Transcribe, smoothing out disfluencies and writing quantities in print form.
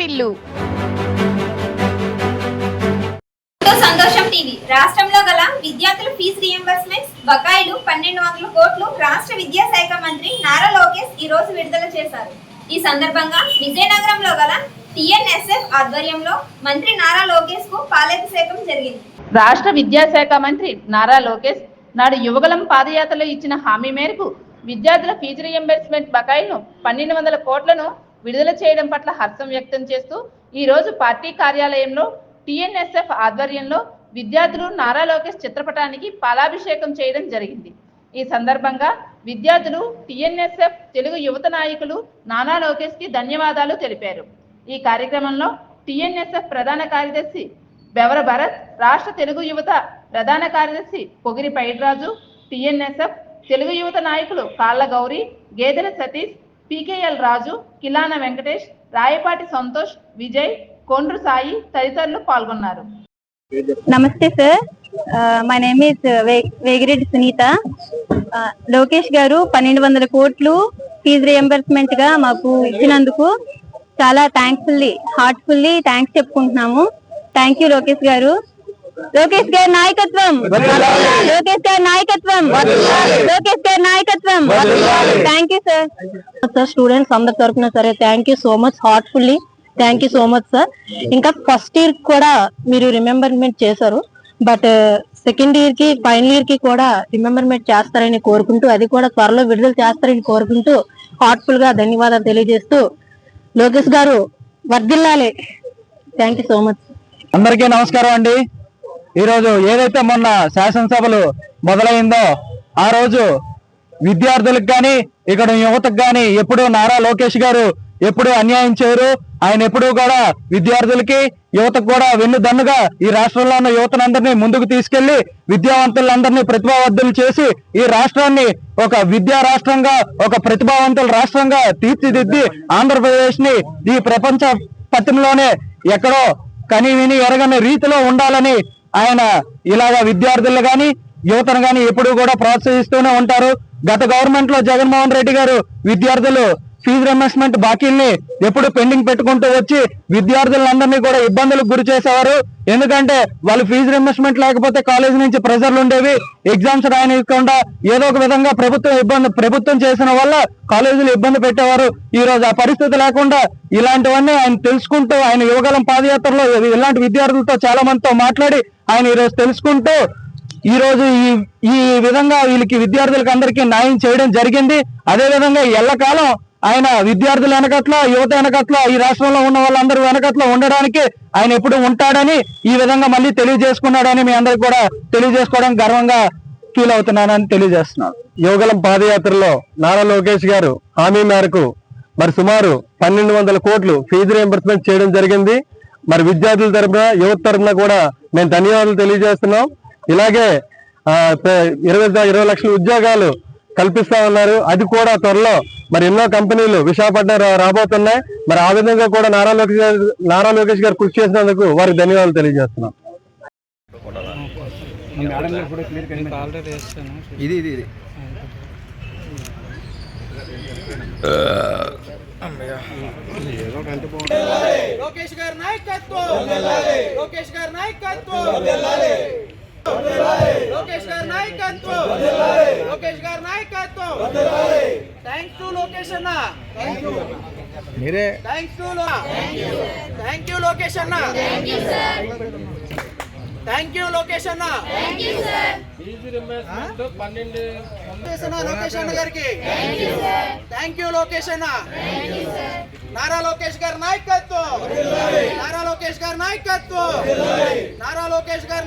వాకిటిల్లు. సంతోషం టీవీ రాష్ట్రంలో గల విద్యార్థుల ఫీజు రియంబర్స్మెంట్స్ బకాయిలు 1200 కోట్లు రాష్ట్ర విద్యాశాఖ మంత్రి నారా లోకేష్ ఈ రోజు విడుదల చేశారు. ఈ సందర్భంగా విజయనగరంలో గల టిఎన్ఎస్ఎఫ్ ఆధ్వర్యంలో మంత్రి నారా లోకేష్ కు పాలాభిషేకం జరిగింది. రాష్ట్ర విద్యాశాఖ మంత్రి నారా లోకేష్ నాడు యువగలం పాదయాత్రలో ఇచ్చిన హామీ మేరకు విద్యార్థుల ఫీజు రియంబర్స్మెంట్ బకాయిలను 1200 కోట్లను విడుదల చేయడం పట్ల హర్షం వ్యక్తం చేస్తూ ఈ రోజు పార్టీ కార్యాలయంలో టిఎన్ఎస్ఎఫ్ ఆధ్వర్యంలో విద్యార్థులు నారా లోకేష్ చిత్రపటానికి పాలాభిషేకం చేయడం జరిగింది. ఈ సందర్భంగా విద్యార్థులు టిఎన్ఎస్ఎఫ్ తెలుగు యువత నాయకులు నారా లోకేష్ కి ధన్యవాదాలు తెలిపారు. ఈ కార్యక్రమంలో టిఎన్ఎస్ఎఫ్ ప్రధాన కార్యదర్శి బెవర భరత్, రాష్ట్ర తెలుగు యువత ప్రధాన కార్యదర్శి పొగిరి పైడ్రాజు, టిఎన్ఎస్ఎఫ్ తెలుగు యువత నాయకులు కాళ్ళ గౌరీ, గేదెల సతీష్, పీకేఎల్ రాజు, కిలాన వెంకటేష్, రాయపాటి సంతోష్, విజయ్, కొండ్రు సాయి తదితరులు పాల్గొన్నారు. నమస్తే sir, my name is Vegireddy Sunitha. Lokesh garu 1200 కోట్లు ఫీజు రియంబర్స్మెంట్ గా మాకు ఇచ్చినందుకు చాలా హార్ట్ఫుల్లీ థ్యాంక్స్ చెప్పుకుంటున్నాము. Thank you Lokesh garu. లోకేష్ గారి నాయకత్వం, లోకేష్ గారి నాయకత్వం, లోకేష్ గారి నాయకత్వం. Thank you sir. స్టూడెంట్స్ అందరి తరఫున సరే thank you so much, heartfully thank you so much sir. ఇంకా ఫస్ట్ ఇయర్ కూడా మీరు రిమెంబర్మెంట్ చేశారు, బట్ సెకండ్ ఇయర్ కి ఫైనల్ ఇయర్ కి కూడా రిమెంబర్మెంట్ చేస్తారని కోరుకుంటూ, అది కూడా త్వరలో విడుదల చేస్తారని కోరుకుంటూ హార్ట్ఫుల్ గా ధన్యవాదాలు తెలియజేస్తూ లోకేష్ గారు వర్ధిల్లాలి. Thank you so much. అందరికీ నమస్కారం అండి. ఈరోజు ఏదైతే మొన్న శాసనసభలు మొదలైందో ఆ రోజు విద్యార్థులకు కానీ ఇక్కడ యువతకు కానీ ఎప్పుడూ నారా లోకేష్ గారు ఎప్పుడు అన్యాయం చేయరు. ఆయన ఎప్పుడూ కూడా విద్యార్థులకి యువతకు కూడా వెన్నుదన్నుగా ఈ రాష్ట్రంలో ఉన్న యువతనందరినీ ముందుకు తీసుకెళ్లి విద్యావంతులందరినీ ప్రతిభావంతులు చేసి ఈ రాష్ట్రాన్ని ఒక విద్యా రాష్ట్రంగా, ఒక ప్రతిభావంతుల రాష్ట్రంగా తీర్చిదిద్ది ఆంధ్రప్రదేశ్ ని ఈ ప్రపంచ పట్టణంలోనే ఎక్కడో కని విని ఎరగని రీతిలో ఉండాలని ఆయన ఇలాగా విద్యార్థులు గాని యువతను గాని ఎప్పుడూ కూడా ప్రోత్సహిస్తూనే ఉంటారు. గత గవర్నమెంట్ లో జగన్మోహన్ రెడ్డి గారు విద్యార్థులు ఫీజు రియంబర్స్మెంట్ బాకీల్ని ఎప్పుడు పెండింగ్ పెట్టుకుంటూ వచ్చి విద్యార్థులందరినీ కూడా ఇబ్బందులకు గురి చేసేవారు. ఎందుకంటే వాళ్ళు ఫీజు రియంబర్స్మెంట్ లేకపోతే కాలేజీ నుంచి ప్రెజర్లు ఉండేవి, ఎగ్జామ్స్ రాయకుండా ఏదో ఒక విధంగా ప్రభుత్వం చేసిన వల్ల కాలేజీలు ఇబ్బంది పెట్టేవారు. ఈ రోజు ఆ పరిస్థితి లేకుండా ఇలాంటివన్నీ ఆయన తెలుసుకుంటూ ఆయన యువగలం పాదయాత్రలో ఇలాంటి విద్యార్థులతో చాలా మందితో మాట్లాడి ఆయన ఈ రోజు తెలుసుకుంటూ ఈ రోజు ఈ విధంగా వీళ్ళకి విద్యార్థులకు అందరికీ న్యాయం చేయడం జరిగింది. అదే విధంగా ఎల్లకాలం ఆయన విద్యార్థుల వెనకట్ల, యువత వెనకట్ల, ఈ రాష్ట్రంలో ఉన్న వాళ్ళందరూ వెనకట్ల ఉండడానికి ఆయన ఎప్పుడు ఉంటాడని ఈ విధంగా మళ్ళీ తెలియజేసుకున్నాడని మీ అందరికి కూడా తెలియజేసుకోవడం గర్వంగా ఫీల్ అవుతున్నానని తెలియజేస్తున్నాను. యువగలం పాదయాత్రలో నారా లోకేష్ గారు హామీ మేరకు మరి సుమారు 1200 కోట్లు ఫీజు రియంబర్స్మెంట్ చేయడం జరిగింది. మరి విద్యార్థుల తరఫున, యువత తరఫున కూడా మేము ధన్యవాదాలు తెలియజేస్తున్నాం. ఇలాగే 20 లక్షల ఉద్యోగాలు కల్పిస్తా ఉన్నారు. అది కూడా త్వరలో మరి ఎన్నో కంపెనీలు విశాఖపట్నం రాబోతున్నాయి. మరి ఆ విధంగా కూడా నారా లోకేష్ గారు కృషి చేసినందుకు వారికి ధన్యవాదాలు తెలియజేస్తున్నాం. లోకేష్ గారి నాయకత్వం, లోకేష్ గారి నాయకత్వం, లోకేష్ గారి నాయకత్వం, లోకేష్ గారి నాయకత్వం. థ్యాంక్స్ టు లోకేష్ అన్న, thanks to thank you Lokesh అన్న, థ్యాంక్ యూ లోకేష్ అన్న, లోకేష్ అన్న గారికి థ్యాంక్ యూ లోకేష్ అన్న. నారా లోకేష్ గారి నాయకత్వం, నారా లోకేష్ గారి నాయకత్వం, నారా లోకేష్ గారి